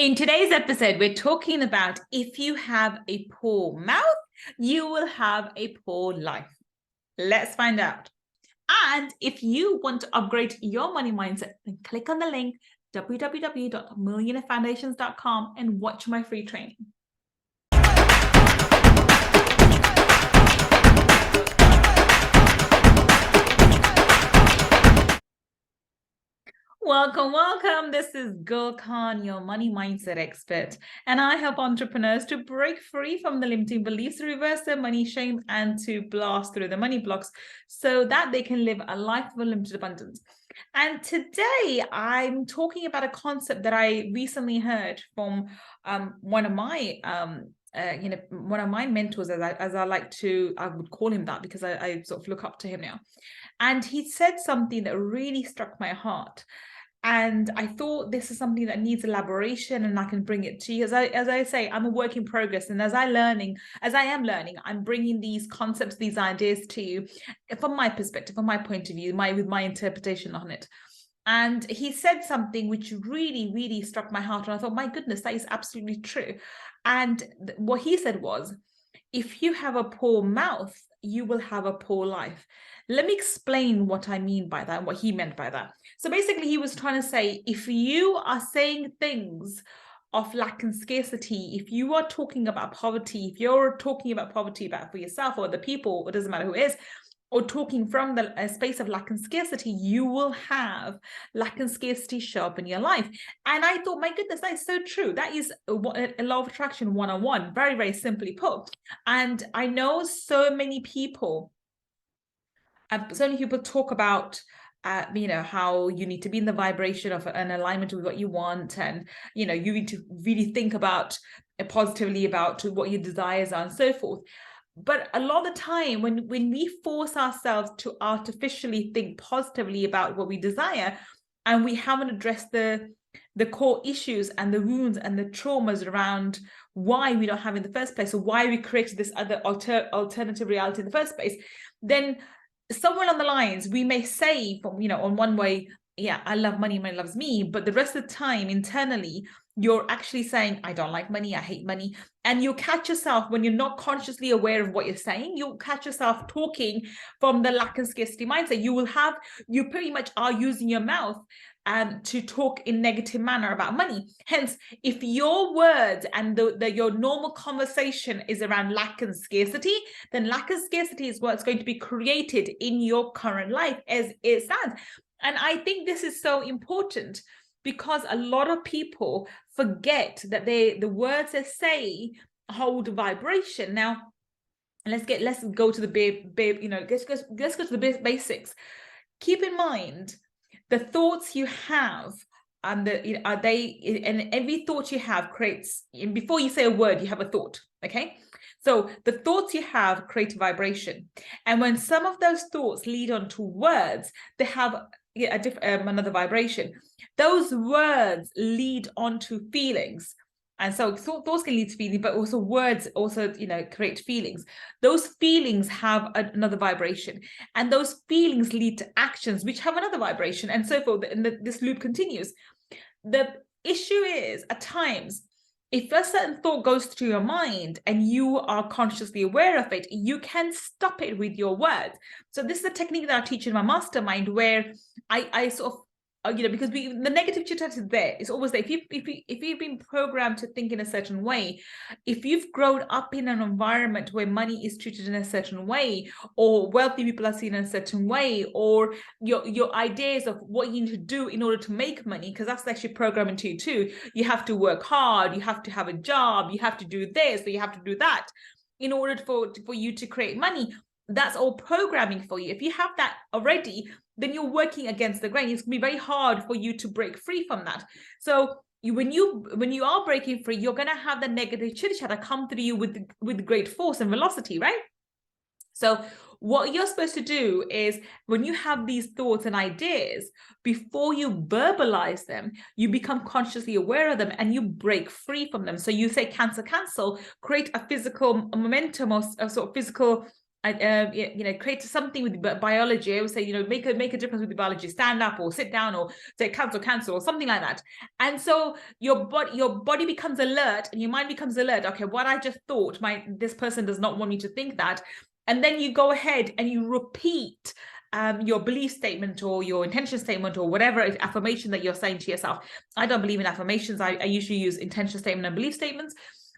In today's episode, we're talking about if you have a poor mouth, you will have a poor life. Let's find out. And if you want to upgrade your money mindset, then click on the link www.millionairefoundations.com and watch my free training. Welcome. This is Gull Khan, your money mindset expert, and I help entrepreneurs to break free from the limiting beliefs, reverse their money shame, and to blast through the money blocks so that they can live a life of unlimited abundance. And today I'm talking about a concept that I recently heard from one of my one of my mentors, as I would call him that because I sort of look up to him now. And he said something that really struck my heart. And I thought this is something that needs elaboration, and I can bring it to you. As I say, I'm a work in progress. And as I am learning, I'm bringing these concepts, these ideas to you from my perspective, from my point of view, with my interpretation on it. And he said something which really, really struck my heart. And I thought, my goodness, that is absolutely true. And what he said was, if you have a poor mouth, you will have a poor life. Let me explain what I mean by that and what he meant by that. So basically, he was trying to say, if you are saying things of lack and scarcity, if you are talking about poverty, if you're talking about poverty for yourself or other people, it doesn't matter who it is, or talking from the space of lack and scarcity, you will have lack and scarcity show up in your life. And I thought, my goodness, that is so true. That is a law of attraction 101, very, very simply put. And I know so many people talk about how you need to be in the vibration of an alignment with what you want, and you need to really think about positively about what your desires are and so forth. But a lot of the time when we force ourselves to artificially think positively about what we desire, and we haven't addressed the core issues and the wounds and the traumas around why we don't have in the first place, or why we created this other alternative reality in the first place, then somewhere along the lines we may say, on one way, yeah, I love money, money loves me, but the rest of the time internally you're actually saying, I don't like money, I hate money. And you'll catch yourself, when you're not consciously aware of what you're saying, you'll catch yourself talking from the lack and scarcity mindset. You pretty much are using your mouth to talk in negative manner about money. Hence, if your words and your normal conversation is around lack and scarcity, then lack and scarcity is what's going to be created in your current life as it stands. And I think this is so important, because a lot of people forget that the words they say hold vibration. Now, let's go to the let's go to the basics. Keep in mind, the thoughts you have, and every thought you have creates, and before you say a word, you have a thought. Okay, so the thoughts you have create a vibration, and when some of those thoughts lead on to words, they have another vibration. Those words lead on to feelings, and so thoughts can lead to feelings, but also words also create feelings. Those feelings have another vibration, and those feelings lead to actions which have another vibration, and so forth, and this loop continues. The issue is, at times, if a certain thought goes through your mind and you are consciously aware of it, you can stop it with your words. So this is a technique that I teach in my mastermind, where I sort of, because the negative chit-chat is there. It's always there. If you've been programmed to think in a certain way, if you've grown up in an environment where money is treated in a certain way, or wealthy people are seen in a certain way, or your ideas of what you need to do in order to make money, because that's actually programming to you too. You have to work hard, you have to have a job, you have to do this, or you have to do that in order for you to create money. That's all programming for you. If you have that already, then you're working against the grain. It's going to be very hard for you to break free from that. So when you are breaking free, you're going to have the negative chitter come through you with great force and velocity, right? So what you're supposed to do is, when you have these thoughts and ideas, before you verbalize them, you become consciously aware of them and you break free from them. So you say cancel, create a physical momentum, or a sort of physical create something with biology. I would say, make a difference with the biology. Stand up or sit down, or say cancel or something like that. And so your body becomes alert and your mind becomes alert. Okay, what I just thought, this person does not want me to think that. And then you go ahead and you repeat your belief statement or your intention statement or whatever affirmation that you're saying to yourself. I don't believe in affirmations. I usually use intention statement and belief statements.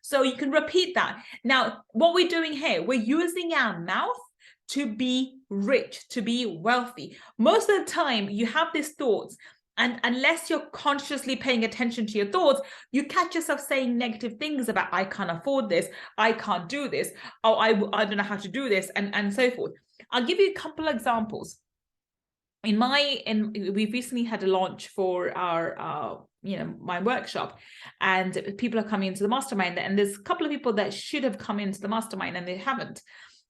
So you can repeat that. Now, what we're doing here, we're using our mouth to be rich, to be wealthy. Most of the time, you have these thoughts, and unless you're consciously paying attention to your thoughts, you catch yourself saying negative things about, I can't afford this, I can't do this, oh, I don't know how to do this, and so forth. I'll give you a couple of examples. We recently had a launch for our my workshop, and people are coming into the mastermind, and there's a couple of people that should have come into the mastermind and they haven't.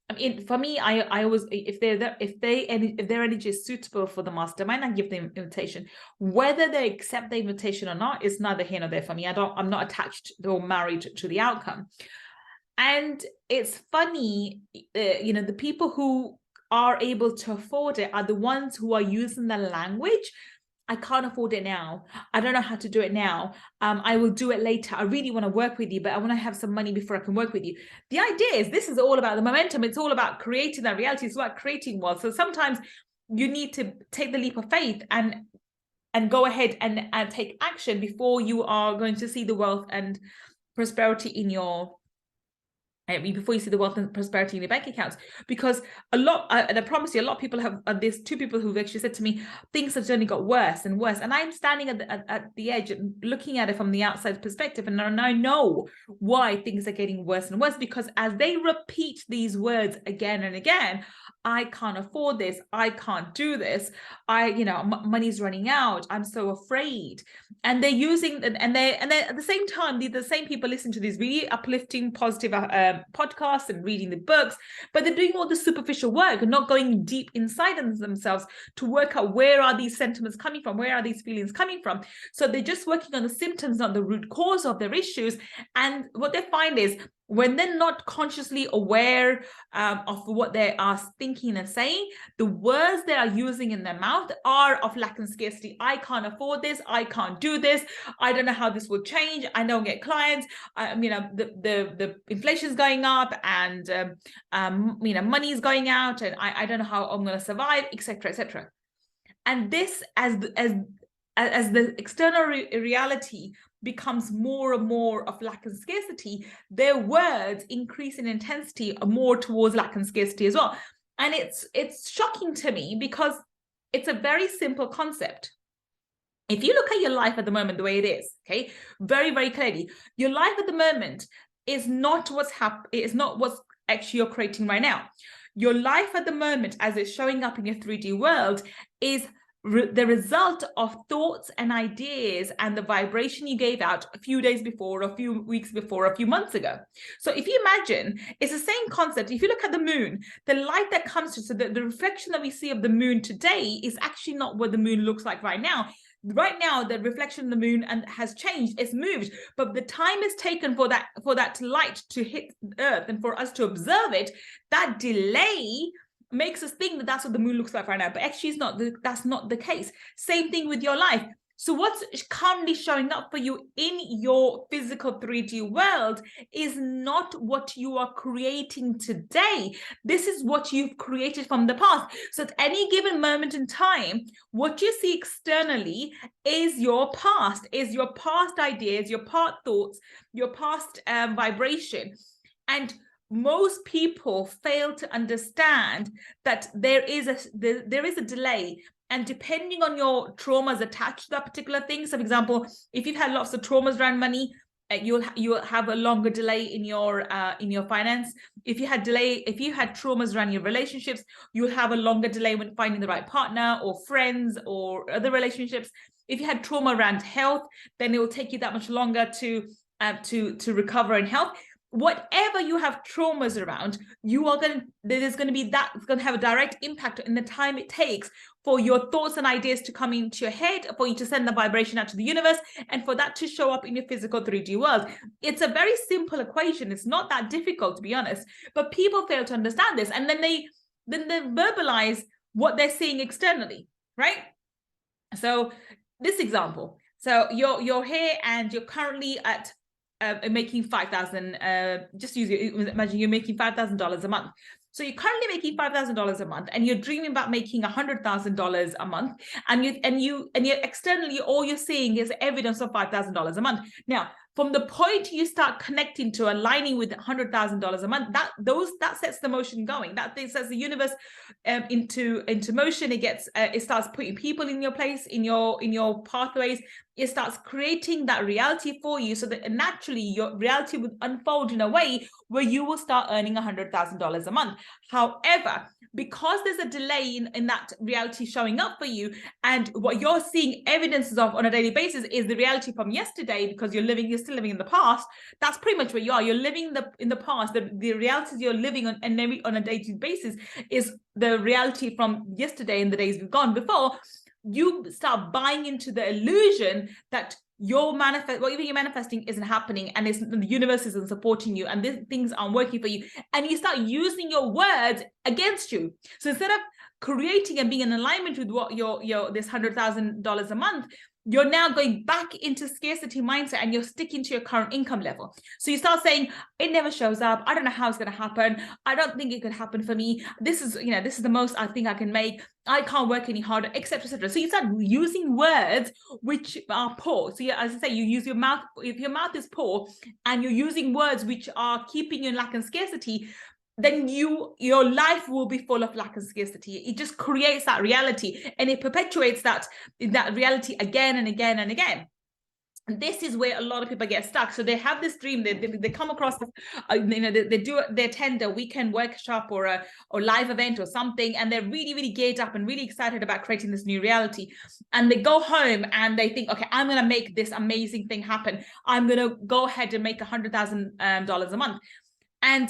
I mean, for me, I always, if their energy is suitable for the mastermind, I give them invitation. Whether they accept the invitation or not is neither here nor there for me. I'm not attached or married to the outcome. And it's funny, the people who are able to afford it are the ones who are using the language, I can't afford it now, I don't know how to do it now, I will do it later, I really want to work with you, but I want to have some money before I can work with you. The idea is, this is all about the momentum. It's all about creating that reality. It's about creating wealth. So sometimes you need to take the leap of faith and go ahead and take action before you are going to see the wealth and prosperity in your before you see the wealth and prosperity in your bank accounts. Because and I promise you, a lot of people have, there's two people who've actually said to me, things have only got worse and worse. And I'm standing at the edge and looking at it from the outside perspective. And I know why things are getting worse and worse, because as they repeat these words again and again, I can't afford this, I can't do this, money's running out, I'm so afraid. And they're using, and they're at the same time, the same people listen to these really uplifting, positive podcasts and reading the books, but they're doing all the superficial work and not going deep inside themselves to work out, where are these sentiments coming from, where are these feelings coming from. So they're just working on the symptoms, not the root cause of their issues. And what they find is, when they're not consciously aware of what they are thinking and saying, the words they are using in their mouth are of lack and scarcity. I can't afford this, I can't do this, I don't know how this will change, I don't get clients, the inflation's going up, and money is going out, and I don't know how I'm going to survive, etc., etc. And this, as the external reality becomes more and more of lack and scarcity, their words increase in intensity more towards lack and scarcity as well. And it's shocking to me, because it's a very simple concept. If you look at your life at the moment the way it is, okay, very, very clearly, your life at the moment is not what's actually you're creating right now. Your life at the moment, as it's showing up in your 3D world, is the result of thoughts and ideas and the vibration you gave out a few days before, a few weeks before, a few months ago. So if you imagine, it's the same concept. If you look at the moon, the light that comes to, so the reflection that we see of the moon today is actually not what the moon looks like right now. Right now, the reflection of the moon has changed, it's moved, but the time is taken for that light to hit Earth and for us to observe it. That delay makes us think that that's what the moon looks like right now, but actually that's not the case. Same thing with your life. So what's currently showing up for you in your physical 3D world is not what you are creating today. This is what you've created from the past. So at any given moment in time, what you see externally is your past ideas, your past thoughts, your past vibration. And most people fail to understand that there is a delay, and depending on your traumas attached to that particular thing. So for example, if you've had lots of traumas around money, you'll have a longer delay in your finance. If you had traumas around your relationships, you'll have a longer delay when finding the right partner or friends or other relationships. If you had trauma around health, then it will take you that much longer to recover in health. whatever you have traumas around, there's going to be that, it's going to have a direct impact in the time it takes for your thoughts and ideas to come into your head, for you to send the vibration out to the universe, and for that to show up in your physical 3D world. It's a very simple equation. It's not that difficult, to be honest, but people fail to understand this. And then they verbalize what they're seeing externally, right? So this example, so you're here and you're currently at making 5,000, imagine you're making $5,000 a month. So you're currently making $5,000 a month, and you're dreaming about making $100,000 a month, and you're externally, all you're seeing is evidence of $5,000 a month. Now, from the point you start connecting to aligning with $100,000 a month, that sets the motion going. That thing sets the universe into motion. It starts putting people in your place, in your pathways. It starts creating that reality for you, so that naturally your reality would unfold in a way where you will start earning $100,000 a month. However, because there's a delay in that reality showing up for you, and what you're seeing evidences of on a daily basis is the reality from yesterday, because you're still living in the past. That's pretty much where you are. You're living in the past. The realities you're living on a daily basis is the reality from yesterday and the days we've gone before. You start buying into the illusion that whatever you're manifesting isn't happening, and the universe isn't supporting you, and these things aren't working for you, and you start using your words against you. So instead of creating and being in alignment with what your this $100,000 a month, you're now going back into scarcity mindset, and you're sticking to your current income level. So you start saying, it never shows up. I don't know how it's going to happen. I don't think it could happen for me. This is the most I think I can make. I can't work any harder, etc., etc. So you start using words which are poor. So as I say, you use your mouth. If your mouth is poor and you're using words which are keeping you in lack and scarcity, then your life will be full of lack and scarcity. It just creates that reality, and it perpetuates that reality again and again and again. And this is where a lot of people get stuck. So they have this dream, they come across, they attend a weekend workshop or live event or something, and they're really, really geared up and really excited about creating this new reality. And they go home and they think, okay, I'm going to make this amazing thing happen. I'm going to go ahead and make $100,000 a month. And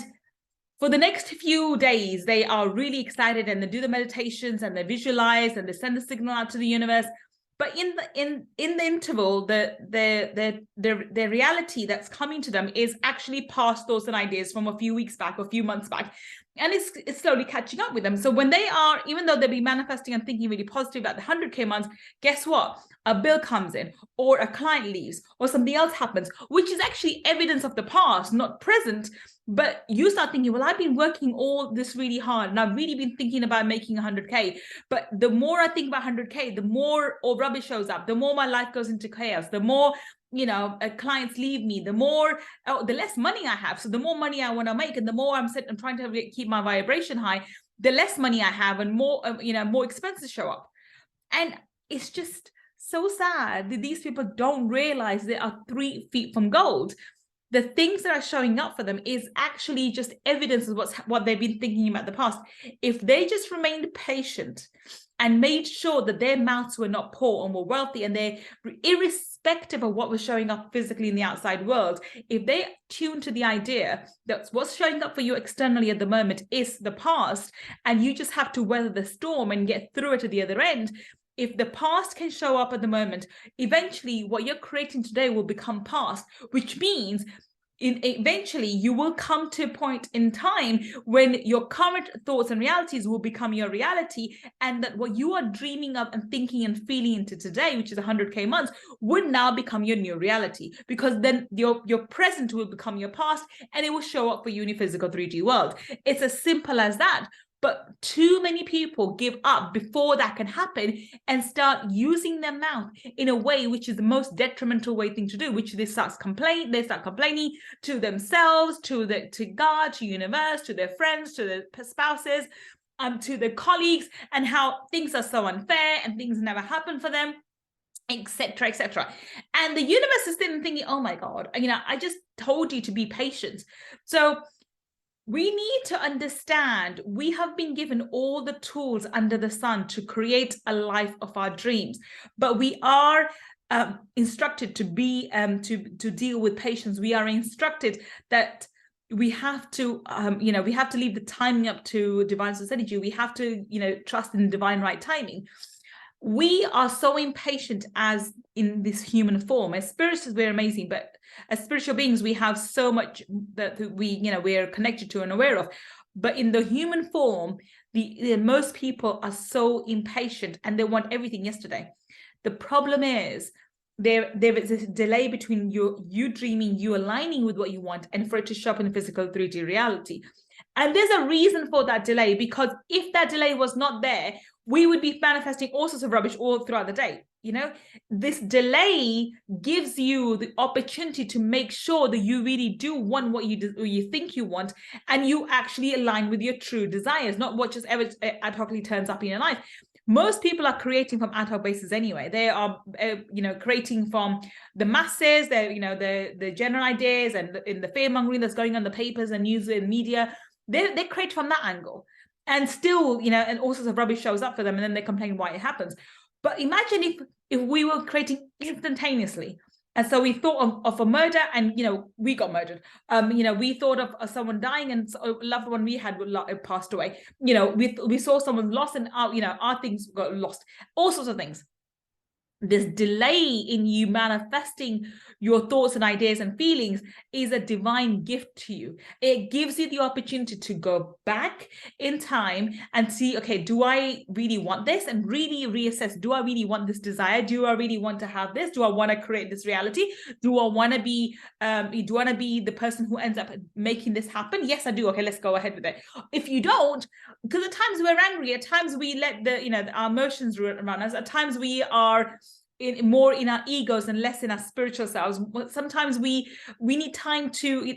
for the next few days, they are really excited, and they do the meditations and they visualize and they send the signal out to the universe. But in the interval, the reality that's coming to them is actually past thoughts and ideas from a few weeks back or a few months back. And it's slowly catching up with them. So when they are, even though they'll be manifesting and thinking really positive about the 100K months, guess what? A bill comes in, or a client leaves, or something else happens, which is actually evidence of the past, not present. But you start thinking, well, I've been working all this really hard, and I've really been thinking about making 100K. But the more I think about 100K, the more all rubbish shows up, the more my life goes into chaos, the more clients leave me, the less money I have. So the more money I want to make, and the more I'm trying to keep my vibration high, the less money I have, and more expenses show up. And it's just so sad that these people don't realize they are 3 feet from gold. The things that are showing up for them is actually just evidence of what they've been thinking about the past. If they just remained patient and made sure that their mouths were not poor and were wealthy, and they're irrespective of what was showing up physically in the outside world, if they tune to the idea that what's showing up for you externally at the moment is the past, and you just have to weather the storm and get through it to the other end. If the past can show up at the moment, eventually what you're creating today will become past, which means eventually you will come to a point in time when your current thoughts and realities will become your reality, and that what you are dreaming of and thinking and feeling into today, which is 100K months, would now become your new reality, because then your present will become your past, and it will show up for you in your physical 3D world. It's as simple as that. But too many people give up before that can happen and start using their mouth in a way which is the most detrimental thing to do, which they start complaining to themselves, to God, to universe, to their friends, to their spouses, to their colleagues, and how things are so unfair and things never happen for them, etc., etc. And the universe is sitting thinking, oh my God, I just told you to be patient. So we need to understand we have been given all the tools under the sun to create a life of our dreams, but we are instructed to be to deal with patience. We are instructed that we have to, we have to leave the timing up to divine source energy. We have to, trust in divine right timing. We are so impatient as in this human form. As spirits, we're amazing, but as spiritual beings, we have so much that we're connected to and aware of. But in the human form, the most people are so impatient and they want everything yesterday. The problem is there is a delay between you dreaming, you aligning with what you want, and for it to show up in physical 3D reality. And there's a reason for that delay, because if that delay was not there, we would be manifesting all sorts of rubbish all throughout the day. This delay gives you the opportunity to make sure that you really do want what you think you want, and you actually align with your true desires, not what just ever ad hocly turns up in your life. Most people are creating from ad hoc basis anyway. They are, creating from the masses, the general ideas and in the fear mongering that's going on the papers and news and media. They create from that angle, and still, and all sorts of rubbish shows up for them, and then they complain why it happens. But imagine if we were creating instantaneously. And so we thought of a murder, and we got murdered. We thought of someone dying, and a loved one we had passed away. We saw someone lost, and our things got lost. All sorts of things. This delay in you manifesting your thoughts and ideas and feelings is a divine gift to you. It gives you the opportunity to go back in time and see, okay, do I really want this? And really reassess, do I really want this desire? Do I really want to have this? Do I want to create this reality? Do I want to be the person who ends up making this happen? Yes, I do. Okay, let's go ahead with it. If you don't, because at times we're angry, at times we let our emotions run us, at times we are more in our egos and less in our spiritual selves. Sometimes we need time to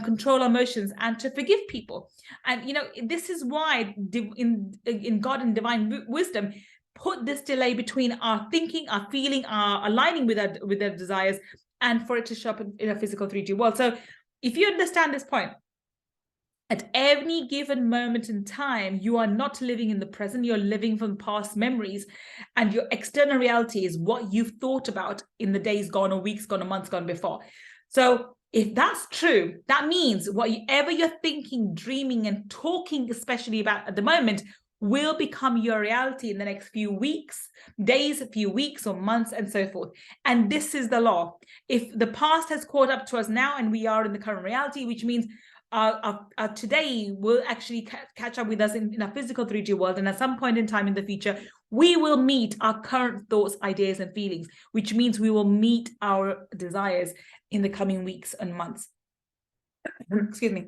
control our emotions and to forgive people. And this is why in God and divine wisdom put this delay between our thinking, our feeling, our aligning with our desires, and for it to show up in a physical 3D world. So if you understand this point, at any given moment in time, you are not living in the present, you're living from past memories, and your external reality is what you've thought about in the days gone, or weeks gone, or months gone before. So if that's true, that means whatever you're thinking, dreaming, and talking especially about at the moment will become your reality in the next few weeks, days, a few weeks or months, and so forth. And this is the law. If the past has caught up to us now and we are in the current reality, which means our today will actually catch up with us in our physical 3D world, and at some point in time in the future, we will meet our current thoughts, ideas, and feelings, which means we will meet our desires in the coming weeks and months. Excuse me.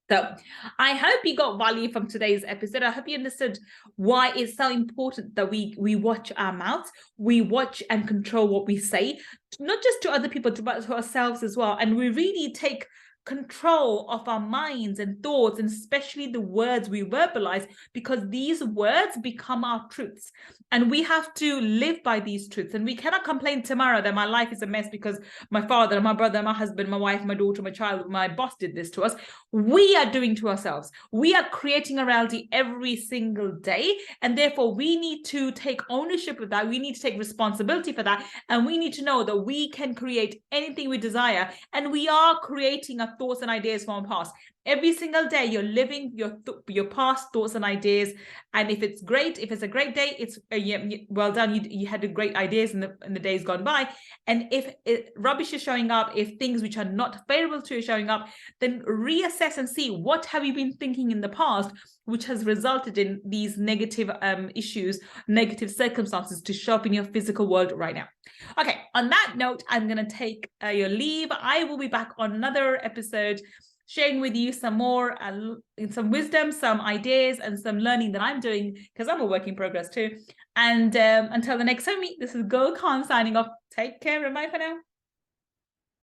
So I hope you got value from today's episode. I hope you understood why it's so important that we watch our mouths, we watch and control what we say, not just to other people, but to ourselves as well. And we really take control of our minds and thoughts, and especially the words we verbalize, because these words become our truths, and we have to live by these truths. And we cannot complain tomorrow that my life is a mess because my father, my brother, my husband, my wife, my daughter, my child, my boss did this to us. We are doing to ourselves. We are creating a reality every single day, and therefore we need to take ownership of that. We need to take responsibility for that, and we need to know that we can create anything we desire, and we are creating a thoughts and ideas from our past. Every single day you're living your past thoughts and ideas, and if it's a great day, it's well done, you had great ideas in the days gone by. And if rubbish is showing up, if things which are not favorable to you are showing up, then reassess and see what have you been thinking in the past which has resulted in these negative issues, negative circumstances to show up in your physical world right now. Okay, on that note, I'm going to take your leave. I will be back on another episode sharing with you some more, some wisdom, some ideas, and some learning that I'm doing, because I'm a work in progress too. And until the next time, this is Gull Khan signing off. Take care and bye for now.